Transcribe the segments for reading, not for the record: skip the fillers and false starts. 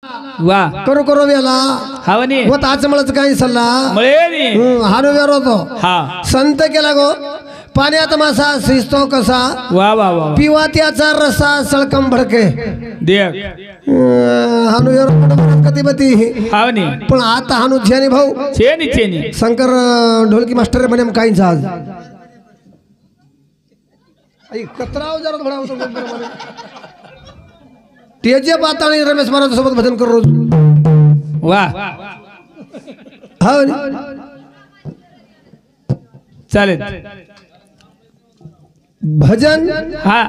वा करू करू वेला हावनी होत आज मळच काही सल्ला मळेनी हानो वेर होतो हा संत केला गो पाण्यात मासा शिजतो कसा वा वा वा पिवा त्याचा रसा सळकम भडके देख हानो वेर कधीपती हावनी पण आता हानु झेनी भाऊ चेनी चेनी शंकर ढोलकी मास्टर म्हणे काहीच आज आई कतराव जरा थोडा होतो तेजे बात आणि रमेश महाराज सोबत भजन करू रोज वा हा चालेल भजन हा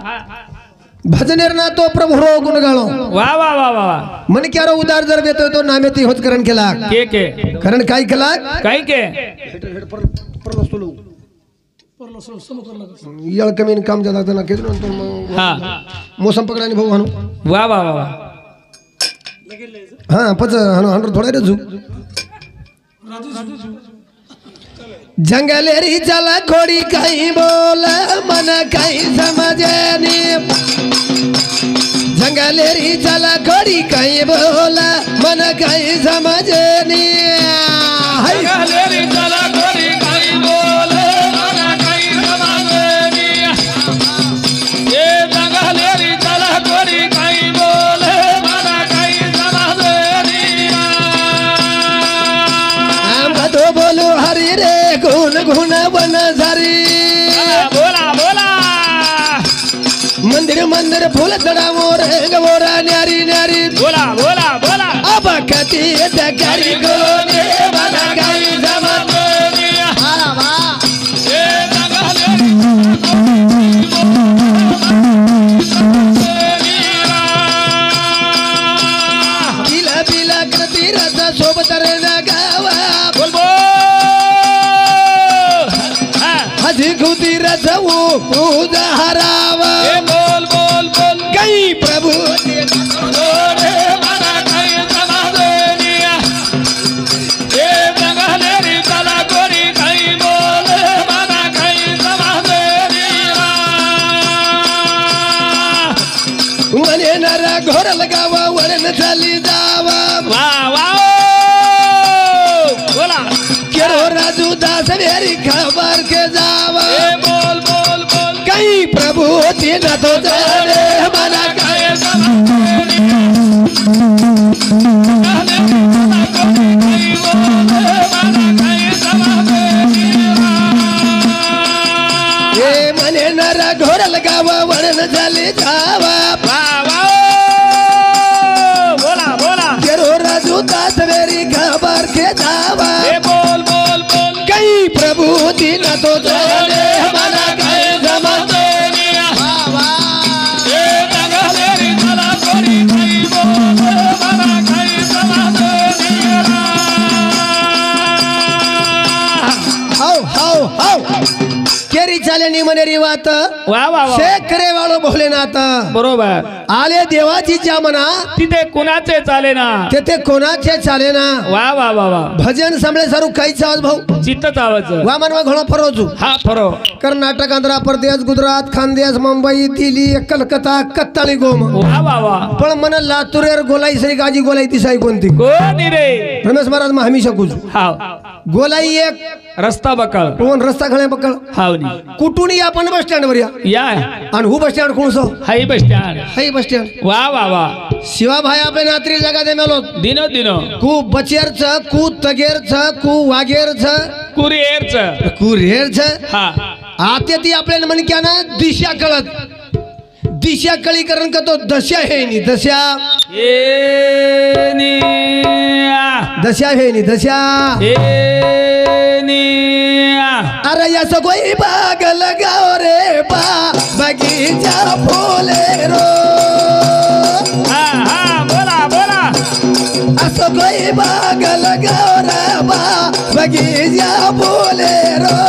भजनेर ना तो प्रभु रो गुण गाळो वा वा वा वा वा मन क्यारो उदार जर बेतो तो नामेती होत करण केला के करण काय केला काय के यळ कमी काम ज्यादा तना केदन हा मौसम पकडानी भाऊ हानु वा वा वा हाँ पच हानु हानु थोड़ा रजू जंगलेरी चला खोड़ी कहीं बोल मन कहीं समझे नी जंगलेरी चला खोड़ी कहीं बोल मन कहीं समझे नी जंगलेरी चला खोड़ी कहीं बोल मन कहीं समझे नी ये जंगलेरी चला खोड़ी कहीं बोल मन कहीं समझे नी हम तो बोलो हरि रे गुण गुण बन सारी बोला बोला मंदिर मंदिर फूल चढ़ावो रे गवोरा न्यारी न्यारी बोला बोला बोला अब कति दकारी को ने बना गई समझे हां वाह ये जंगलेरी बिला बिला कृति रस सोबत रे न गावा बोल बोल हजी खुदी रस वो पूजा हरावा ये बोल बोल बोल कई प्रभु रे मना कहीं समझे नी ये जंगलेरी चला खोड़ी कहीं बोल मना कहीं समझे नी मने नरा घोर लगावा वरन चली जावा वाह वाह बोला केरो राजू दास मेरी खबर के जावा ये बोल बोल बोल कई प्रभु तीन तो जाने मना कहीं समझे नी कहीं बोल मना कहीं समझे नी ये मने नरा घोर लगावा वरन चली जावा वाह वाह बोला बोला केरो राजू दास मेरी खबर के जावा ये बोल बोल बोल कई प्रभु तीन तो जाने मना कहीं समझे ये जंगलेरी चला खोड़ी कहीं बोल मना कहीं समझे हाउ हाउ हाउ केरी चाले नी मनेरी वात वा वा वा शेखरे वाळो भोलेनाथ बरोबर आले देवाची ज्या मना तिथे कुणाचे चाले ना तेथे कोणाचे चाले ना वा वा वा वा भजन सांभळे सारू काहीच आवाज भाऊ चित्त आवाज वा मनवा घोडा फरोजू हा फरो कर्नाटक आंध्र प्रदेश गुजरात खानदेश मुंबई दिल्ली कलकत्ता कत्ताळी गोम वा वा वा पण मन लातूरेर गोलाई श्री गाजी गोलाई दिसाई कोणती कोणी रे रमेश महाराज मग हमी शकूच हा गोलाई एक रस्ता बकळ कोण रस्ता खळे पकड हावनी कुठून या आपण बस स्टँड वर या या आणि हु बस स्टँड कोणसो हाई बस स्टँड हाई बस स्टँड वा वा वा शिवा भाई आपल्या नात्री जगा दे मेलो दिनो दिनो कू बचेरच कू तगेरच कू वागेरच कुरिअरच कू रेरच हा आते ती आपल्याला म्हण क्या ना दिशा कळत दिशा कळीकरण करतो दशा हे नी दशा ए नी दशा हे नी दशा ए नी अरे या कोई बाग लगाओ रे बा बगीचा फूले रो हा हा बोला बोला असं कोई बाग लगाओ रे बा बगीचा फूले रो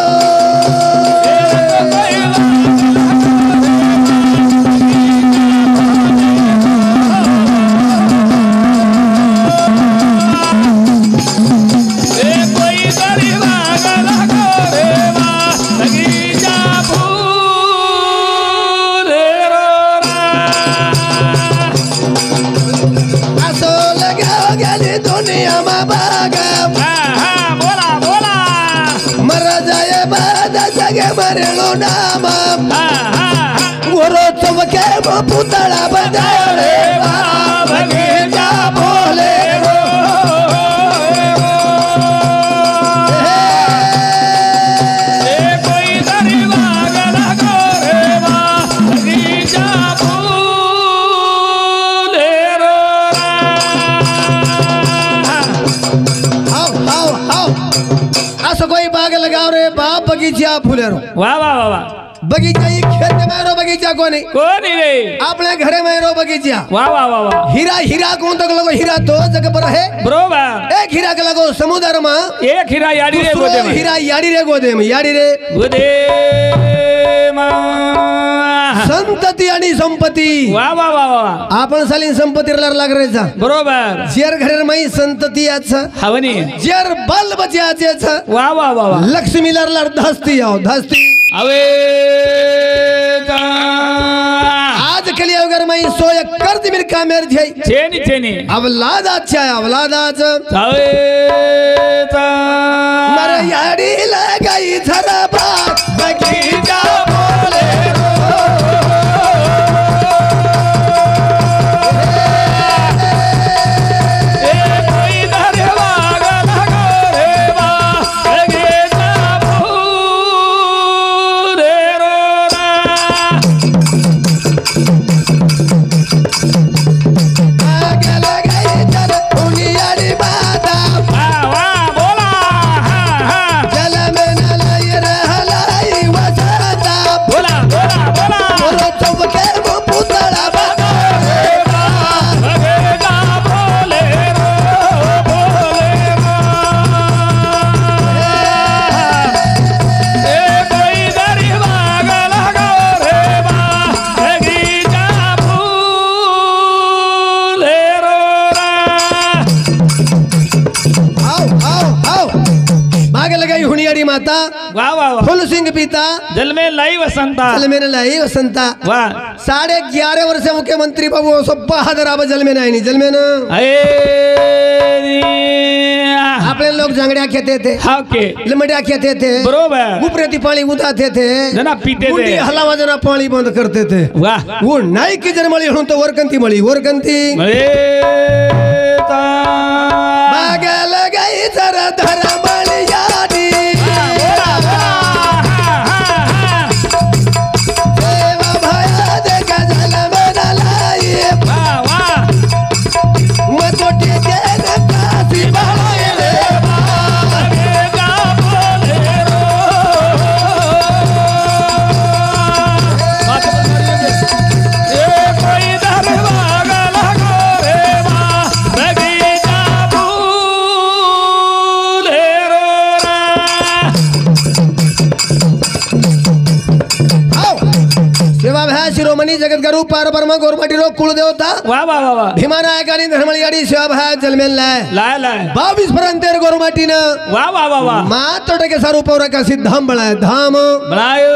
असो गाव गेली दुनिया मा बागा बोला बोला मर जाय बाद जगे मरेलो नाम गोरो चमके पुतळा बजावले बगीचा बोले कोई बाग लगाओ रे बाप बगीचा फुलेरो वाह वाह वाह वाह बगीचा ही खेत में रो बगीचा कोनी रे आपने घरे में रो बगीचा वाह वाह वाह वाह हीरा हीरा कौन तक लगो हीरा दो जगह पर है बरोबर एक हीरा के लगो समुद्र में एक हीरा याडी रे गोदे में हीरा याडी रे गोदे में याडी रे गोदे संतती आणि संपत्ती वाह वाह वाह वाह आपण साली संपत्ती लाग रेचा बरोबर जर घरे में संतती याच हवनी जर बल बचायच वाह वाह वाह वाह लक्ष्मी लार धस्ती आओ धस्ती अवे आज के लिए अगर मैं सोया कर दी मेरी कामेर थे चेनी चेनी अवलाद अच्छा है अवलाद आज अवे मरे यारी लगाई झरा बाग बगीचा बोले माता वाह वाह वाह फुल सिंह पिता जल में लाई वसंता जल में लाई वसंता वाह 11.5 वर्ष मुख्यमंत्री बाबू सब बहादुर आबा जल में नहीं जल में ना अपने लोग जंगड़िया खेते थे हाँ के लिमड़िया खेते थे बरोबर ऊपरेती पानी उतारते थे जना पीते थे हलावा जना पानी बंद करते थे वाह वो नाई की जन मળી हूं तो वरकंती मળી वरकंती बागे लगाई जरा धरा मળી यादी शिरोमणी जगत गुरु पार ब्रह्म गोरमाटी रो कुल देवता वाह वाह वाह भीमानायक आणि धर्मळी गाडी सेवा भाग जलमेल लाय लाय लाय 22 पर्यंत गोरमाटी न वाह वाह वाह वाह मात्र टके सारू पौरा का सिद्धाम बनाय धाम बनायो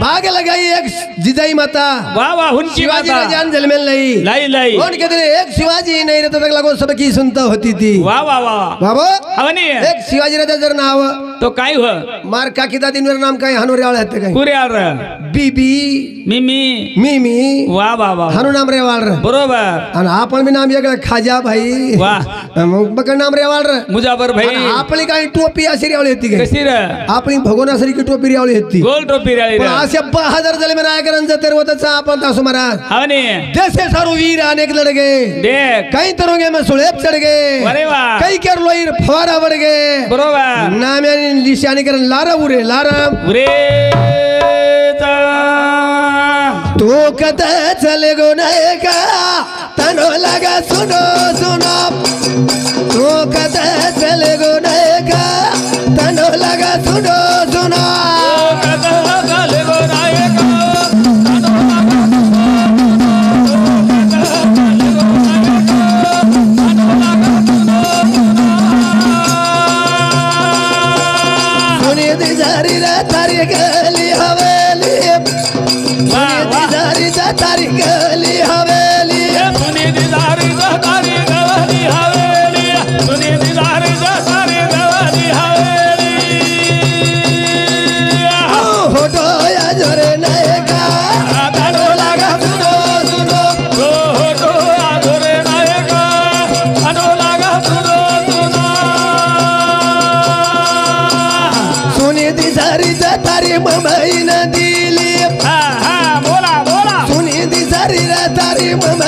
भाग लगाई एक जिजाई माता वाह वाह उनकी शिवाजी माता ने जान जलमेल लाई लाई लाई कौन कहते एक शिवाजी नहीं रहता तक लगो सबकी सुनता होती थी वाह वाह वाह बाबा हवनी एक शिवाजी राजा जर नाव तो काय हुआ मार काकी दादी मेरा नाम काय हनुरे वाले हते काय पुरे यार बीबी मिमी मिमी वाह वाह वाह हनु नाम रेवाळ रे बरोबर आणि आपण बी नाम वेगळं खाजा भाई वाह बक नाम रेवाळ रे मुजाबर भाई आपली काय टोपी अशी रेवाळी होती काय कशी रे आपली भगवानासरी की टोपी रेवाळी होती गोल टोपी रे पण असे 1000 जले में नायकरन जतर होता आपण तासो महाराज हवनी देशे सारू वीर अनेक लड़ गए देख कई तरोगे में सुलेब चढ़ गए अरे वाह कई कर लोईर फवारा बढ़ गए बरोबर नाम यानी निशानी करन लारा उरे लारा उरे तो कदा चले गो नायका तनो लगा सुनो सुनो तो कदा चले गो नायका तनो लगा सुनो सुनो तारी गली हवेली तारी गली हवेली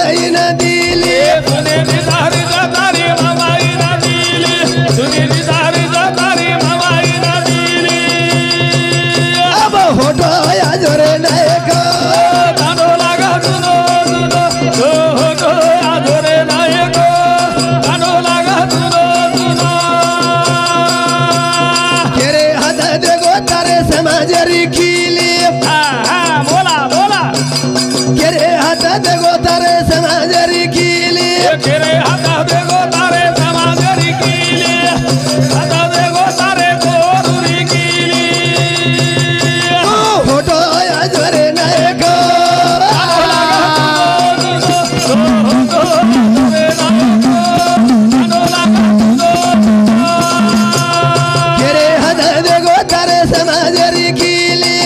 मामाईन दिली तुझे निधारी जातारी मामाई ना दिली तुझे निधारी जातारी मामाई ना दिली अब होतो या जोरे नायक कांडो लागा तुनो तुनो हो हो आजोरे नायक कांडो लागा तुनो तुनो केरे हात देगो तारे समाजरी खिली हा हा बोला बोला केरे हात देगो तारे समाजरी खिली केरे हाता देगो तारे समाजरी किली हाता देगो तारे कोरुरी किली होतो या जोरे नायक केरे हात देगो तारे समाजरी खिली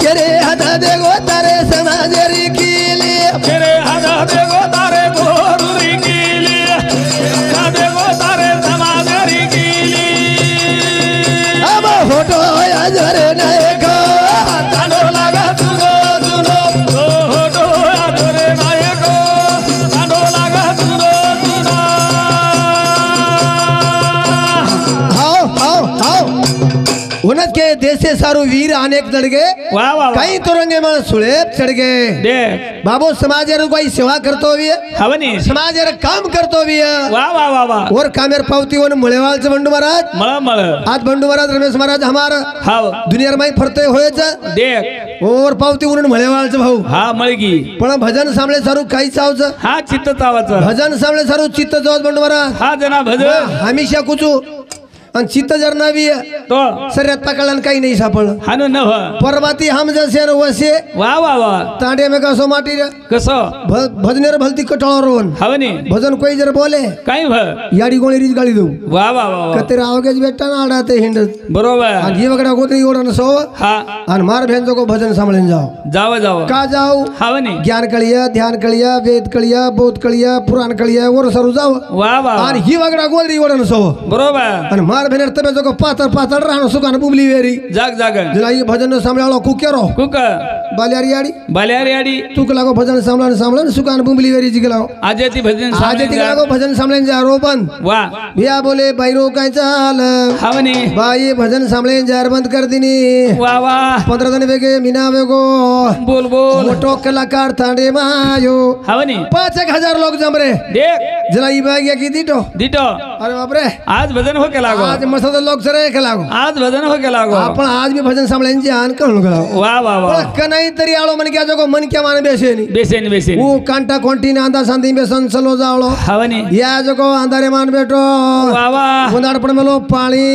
केरे हात देगो तारे समाजरी खिली केरे हाता देगो तारे कोरुरी किली हाता देगो तारे समाजरी किली अब होतो या जोरे नायक कांडो लागा तुनो तुनो हो हो आजोरे नायक कांडो लागा तुनो तुनो हाओ हाओ हाओ उन्नत के देश से सारू वीर अनेक चढ़ गए वाह वाह कई तुरंगे में सुलेब चढ़ गए देख बाबू समाज कोई सेवा करतो भी है हवनी समाज काम करतो भी है वाह वाह वाह वाह और कामेर पावती वन मुळेवाल से बंडू महाराज मळ मळ आज बंडू महाराज रमेश महाराज हमारा हाव दुनिया में फरते हुए देख और पावती उन मुळेवाल से भाऊ हा मळगी पण भजन सामळे सारू काही चावच हा चित्त तावाचं भजन सामळे सारू चित्त जोत बंडू महाराज हा जना भजन हमेशा कुचू आणि चित्त जर नवी तो सरियात पकडला काही नाही सापडलं हानु नव परबाती हम जसे न वसे वाह वाह वाह तांडे में कसो माटी रे कसं भजनेर भलती कटाळ रोवन हवनी भजन कोई जर बोले काय भ याडी गोळी रीच गाळी देऊ वाह वाह वाह वाह. कते आवगेज बेटा ना आडाते हिंडत बरोबर आणि ही वगडा गोत्री ओढन सो हा आणि मार भेंजो को भजन सांभाळून जाओ जाव जाव का जाऊ हवनी ज्ञान कळिया ध्यान कळिया वेद कळिया बोध कळिया पुराण कळिया वर सरू जाव वाह वाह आणि ही वगडा गोत्री ओढन सो बरोबर आणि मार भेनेर तबे जो पातर पातर राहणं सुकान बुबली वेरी जाग जाग जला ही भजन सांभाळो कुकेरो कुक बाल्यारी आडी बाल्यारी आडी तुक लागो भजन सांभाळून सांभाळून सुकान बुबली वेरी जिगलाव आजे ती भजन आज ती लागो भजन सांभाळून जा रोपन वाह या बोले बाईरो काय चाल हवनी बाई भजन सांभाळून जार बंद कर दिनी वाह वाह 15 जण वेगे मीना वेगो बोल बोल मोठो कलाकार थांडे मायो हवनी 5,000 लोक जमरे देख जला ही बाग की दिटो दिटो अरे बापरे आज भजन हो के लागो आज मस्त लोक सरे लागो आज भजन हो के लागो आपण आज भी भजन सांभाळून जान कहून गलाव वाह वाह वाह पण नाही तरी आलो मन क्या जगो मन क्या मान बेसेनी बेसेन बेसेन वो कांटा कोंटी नांदा सांदी बेसन चलो जावलो हवनी या जगो अंधारे मान बेटो वाह वाह उंदाड़ पण मेलो पाणी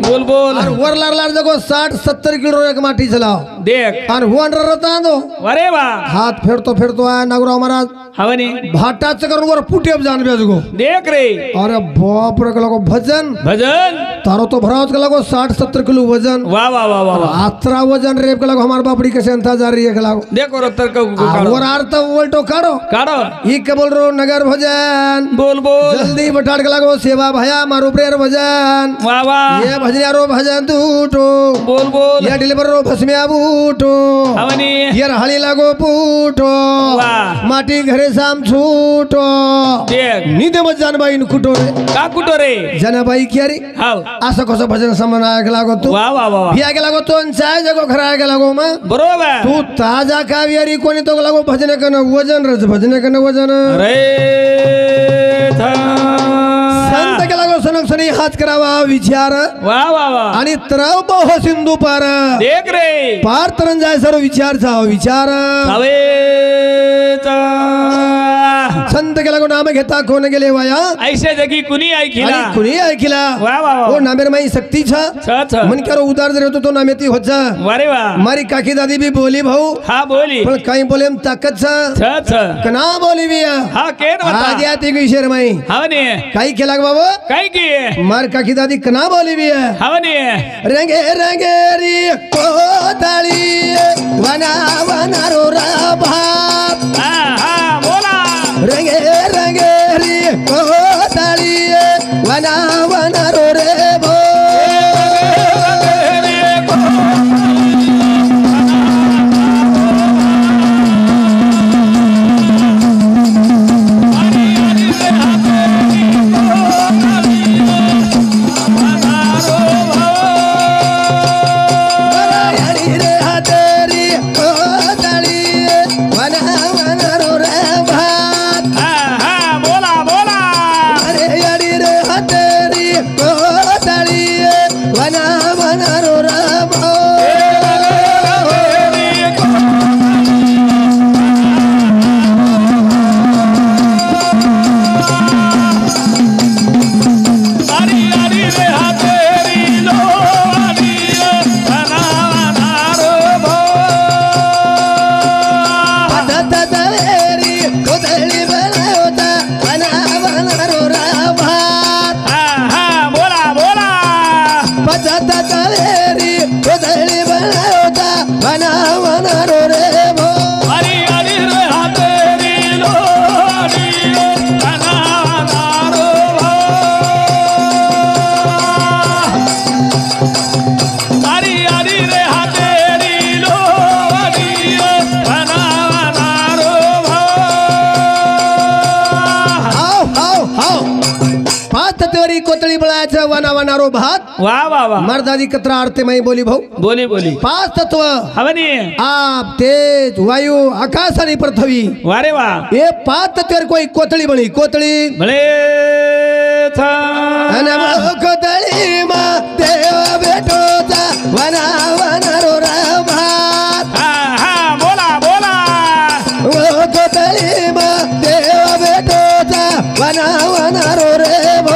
बोल बोल और वर लार जगो 60-70 किलो एक माटी चलाव देख और वो अंडर रतांदो अरे वाह हाथ फेरतो आ नागराव महाराज हवनी भाटाच करून वर पुटेब जान बेजगो देख रे अरे बाप रे लगो भजन भजन तारो तो भरावत के लगो 60-70 किलो वजन वाह वाह वाह वाह वाह आत्रा वजन रेप के लगो हमार बापड़ी के संता जा रही है के लगो देखो रत्तर को और अर्थ उल्टो काढ़ो काढ़ो ई के बोल रो नगर भजन बोल बोल जल्दी बटाड़ के लगो सेवा भया मारो प्रेर भजन वाह वाह ये भजनियारो भजन तूटो बोल बोल ये डिलीवर रो भस्म्या बूटो हवनी ये हळी लागो पूटो वाह माटी घरे साम छूटो देख निदे मत जानबाई कुटो रे का कुटो रे जनबाई क्यारी हाव असं कसं भजन समनाय के लागो तू वाह वाह वाह भिया के लागो तो चाय जगो खरा के लागो मा बरोबर तू ताजा काव्यारी कोणी तो लागो भजन कन वजन रज भजन कन वजन अरे संत के लागो सनक सनी हात करावा विचार वाह वाह वाह आणि त्रव बहु सिंधू पार देख रे पार तरन जाय सर्व विचार चाव विचार हवे संत के लागो नाम घेता कोण गेले वाया ऐसे जगी कुणी ऐकिला आणि कुणी ऐकिला वाह वाह ओ वाह नामेर माई शक्ती छ छ मन करो उदार जर होतो तो नामेती होत जा वारे वाह मारी काकी दादी भी बोली भाऊ हा बोली पण काही बोले ताकद छ छ कना बोली बिया हा केन आज होता या ती विषय माई हवनी काही केला बाबा काय की मार काकी दादी कना बोली बिया हवनी रंगे रंगे री कोताळी वना वना रो भात हा हा बोला रंगे रंगे री कोताळी वना वना रो रे भो बाई कोतळी बळायचं वना वनारो भात वा वा वा मर्दादी कतरा आरते माई बोली भाऊ बोली बोली पाच तत्व हवनी आप तेज वायु आकाश आणि पृथ्वी वारे वा ये पाच तत्वर कोई कोतळी बळी कोतळी भले था कोतळी मा देव भेटोचा वना वनारो भात हा हा बोला बोला कोतळी मा देव भेटोचा वना वनारो रे भो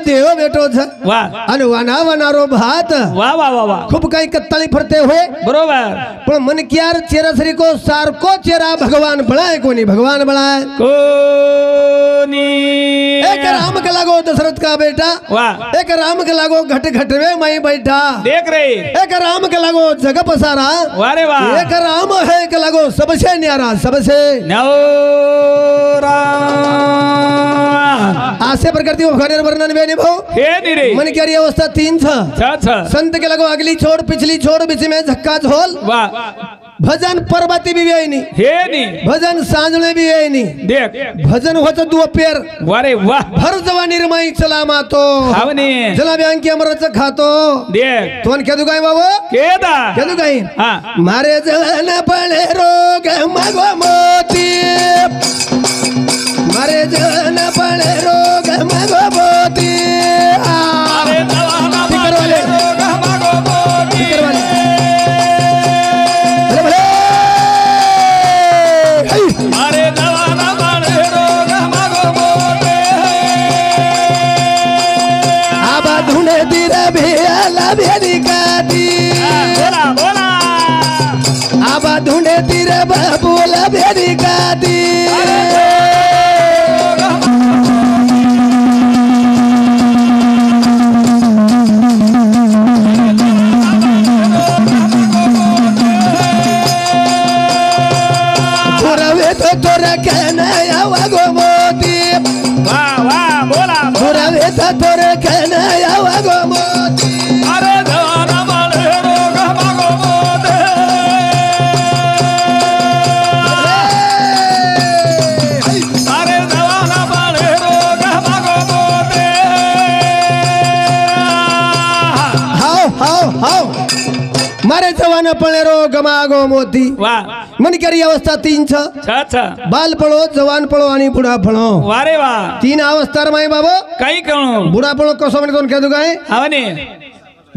देव भेटो वा आणि वना वनारो भात वा वा वा वा खूप काही कत्ताळी फरते होय बरोबर पण मन कियार चेहरा सरी को सारको चेहरा भगवान बळाय कोणी भगवान बळाय कोनी एक राम के लागो दशरथ का बेटा वा एक राम के लागो घट घट में मई बैठा देख रे एक राम के लागो जग पसारा वारे वा एक राम है के लागो सबसे न्यारा सबसे नवरा आसे प्रकारती वखानेर वर्णन वेनी भाऊ हे निरे मन की अवस्था 3 छ संत के लगो अगली छोड़ पिछली छोड़ बीच में झक्का झोल वा भजन परबाती भी है नहीं हे नी भजन सांजणे भी है नहीं देख भजन होत दोपेर वारे वाह भर जवा निर्माई चला मातो हावनी जला ब्यांकी अमरच खातो देख तोन केदू काय बाबू केदा केदू काय हा मारे जवान पळे रोग मगो मोती मारे जवान पळे रोग मगो मोती अरे जवाना वाले रोग मगो मोती वाले अरे जवाना पळे रोग मगो मोती आबा धुने दिर भेला भेली काती बोला बोला आबा धुने दिर बाबूला भेली काती तोरा कहना वागो मोती वाह वाह बोला तोरा वेता तोरा कहना वागो मोती अरे जवाना पळे रोग मगो मोती अरे जवाना पळे रोग मगो मोती हाव हाव हाव मारे जवान पळे रो गमागो मोती वाह मन करी अवस्था 3 छ बाल पळो जवान पळो आणि बुढा पळो वारे वा 3 अवस्था माई बाबा काही कळू बुढा पळो कसो म्हणे दोन केदू काय हवने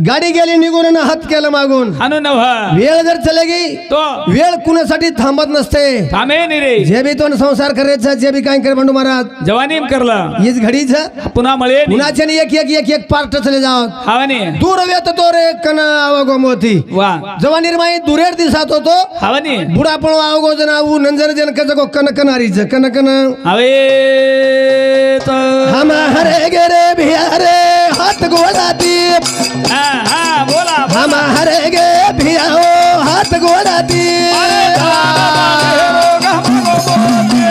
गाडी गेली निघून आणि हात केलं मागून हनु नव वेळ जर चलेगी तो वेळ कुणासाठी थांबत नसते थांबे नी रे जे भी तो संसार करायचा जे भी काय करे बंडू महाराज जवानीम करला हीच घडीच पुन्हा मळे नी कुणाच्या एक एक एक एक पार्ट चले जाओ हवने दूर वेत तो रे कन आवगो मोती वा जवानीर माई दुरेर दिसात होतो हवने बुढा पण आवगो जन आऊ नंजर जन कजगो कन कनारीच कन कन हवे तो हम हरे गेरे भियारे हाथ गोड़ा दी हा हा बोला हम हरे गे भियाओ हाथ गोड़ा दी अरे जवाना पळे रोग मगो मोती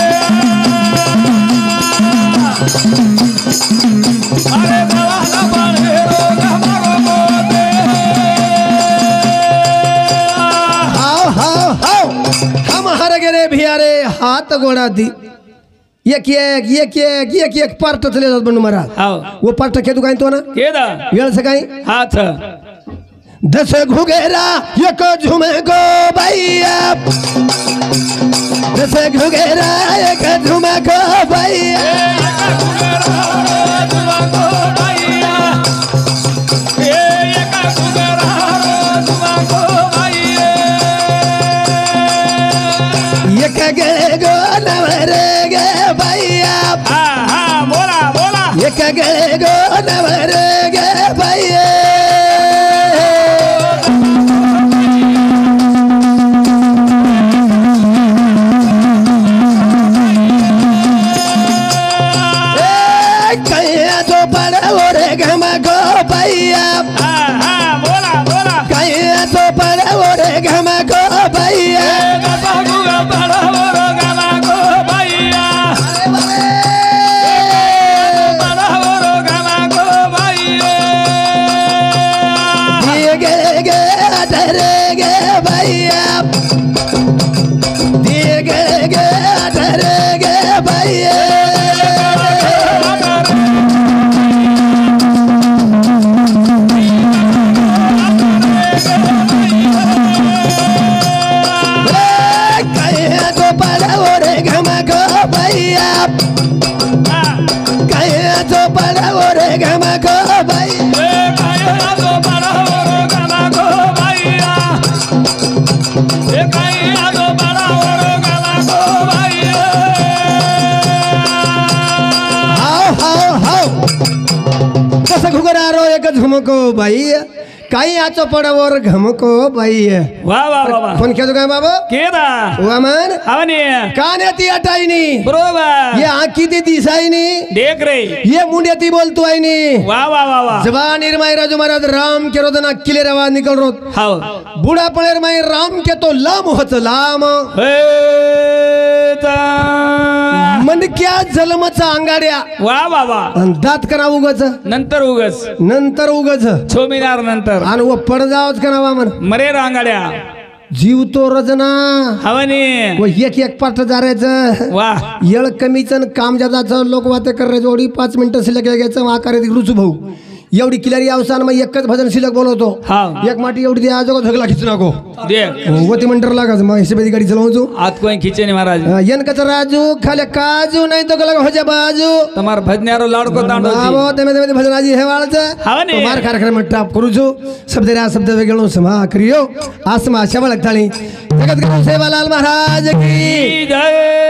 अरे जवाना पळे रोग मगो मोती हाव हाव हाव हम हरे गेरे भियारे हाथ गोड़ा दी एक एक एक एक एक एक पार्ट चले जात बंडू महाराज हाव वो पार्ट केदू काय तो ना केदा वेळ सकाळी हाथ 10 घुगेरा एक झुमे गो भैया 10 घुगेरा एक झुमे गो भैया ए एक कगळे गो नवर गे बाई कैया तो पड़ो रे घम गो भैया बोला बोला कैया तो पड़ो रे घम गो भैया दिए गे गे अठरे गे भैया दिए गे गे अठरे गे भैया कैया तो पड़ो रे घम गो भैया कैया तो पड़ो रे घम गो भैया हाव हाव हाव कसं घुगरारो एक झुमको बाई काही आचो पडावर घमको बाई वा वा वा वा फोन केतो काय बाबा केदा वामन हवनी कान्याती अटाईनी बरोबर ये आखी ती दिसाईनी देख रे ये मुंड्याती बोलतो आईनी वा वा वा वा जबा निर्माय राजू महाराज राम के रोदना किले रवा निकल रोत हाव बुढ़ा पळेर माय राम के तो लाम होत लाम मन क्या जलमचा अंगाड्या वा वा वा अन दात करा उगच नंतर उगस नंतर उगच छोमिनार नंतर आणि व पडजावच करावा म्हण मरे रांगाड्या जीव तो रजना हवनी व एक पाठ जारायचं वा येळ कमीचं काम जादाचं लोक वाते करायचं एवढी 5 मिनिटं शिल्लक घ्यायचं आकार रुचू भाऊ एवढी किलारी अवसान मग एकच भजन शिल्लक बोलवतो हाव एक माटी एवढी आजोगा झगला खिचू नको देख वती मंटर लागाच मग हिशेबादी गाडी चलावतो आत कोई खींचे नहीं महाराज येन कच राजू खाले काजू नाही तो गला हो जा बाजू તમાર ભજનારો લાડકો તાંડો आवो तेमे तेमे भजन आजी हे वाळचं हाव ने. मार कार्यक्रम टाप करू जो शब्द रे शब्द वेगळो समा करियो आसमा शबळ थाळी जगत गुरु सेवालाल महाराज की जय